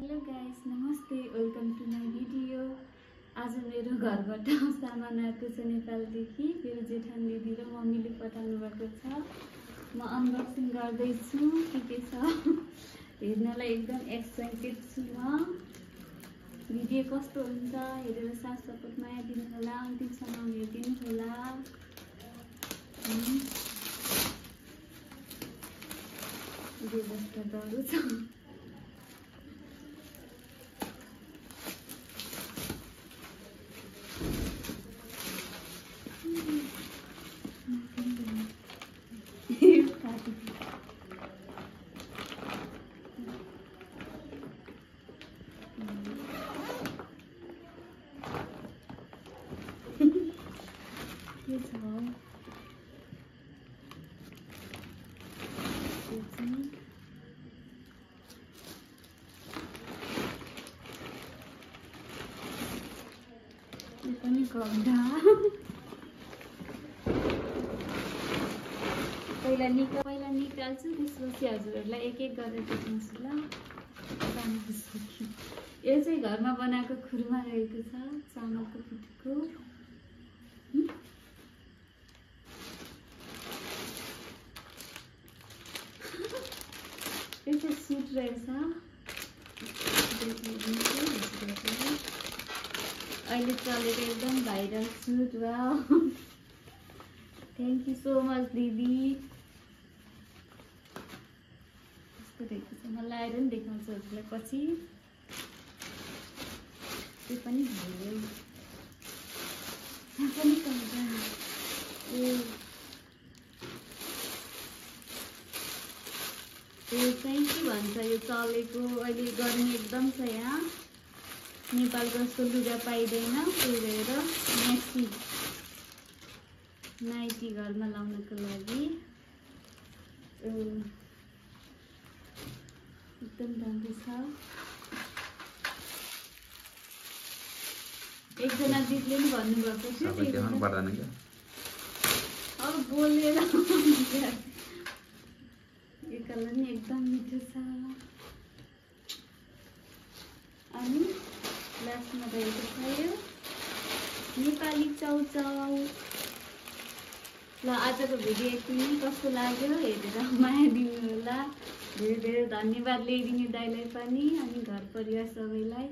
Hello guys, नमस्ते, welcome to my video. आज मेरो घरबाट सामान आएको छ नेपालदेखि। मेरो जेठान दिदी र मम्मीले पठाउनु भएको छ। म अनबक्सिङ गर्दैछु के छ हेर्नलाई एकदम एक्साइटेड छु म। भिडियो कस्तो हुन्छ हेरेर साथ सपोर्ट माया दिनु होला, अन्तिमसम्म हेरिदिनु होला। व्यवस्था डरु छ। पनि गड्डा पहिला निकाल्छु, त्यसपछि हजुरहरूलाई एक एक गरेर देखाउँछु ल। यो चाहिँ घरमा बनाएको खुरमा रहेको छ, चामलको पिठोको। यो चाहिँ सुट रहेछ, अहिले चलेको एकदम viral suit. Wow, thank you so much दिदी। यस्तो रहेको छ, म लगाएर पनि देखाउँछु हजुरलाई पछि। त्यो पनि भयो, पनि यो चाहिँ के भन्छ, यो चलेको अहिले गर्मी एकदम छ यहाँ। नेपालको जस्तो लुगा पाइँदैन, त्यही भएर नाइटी घरमा लाउनको लागि एकदम राम्रो छ। एकजना दिदीले पनि भन्नुभएको थियो अब बोलेर यो कलर नि एकदम मिठो छ। अनि लास्टमा रहेको छ यो नेपाली चाउचाउ। ल, आजको भिडियो यति। कस्तो लाग्यो हेरेर माया दिनु होला। धेरै धेरै धन्यवाद ल्याइदिने दाइलाई पनि, अनि घर परिवार सबैलाई।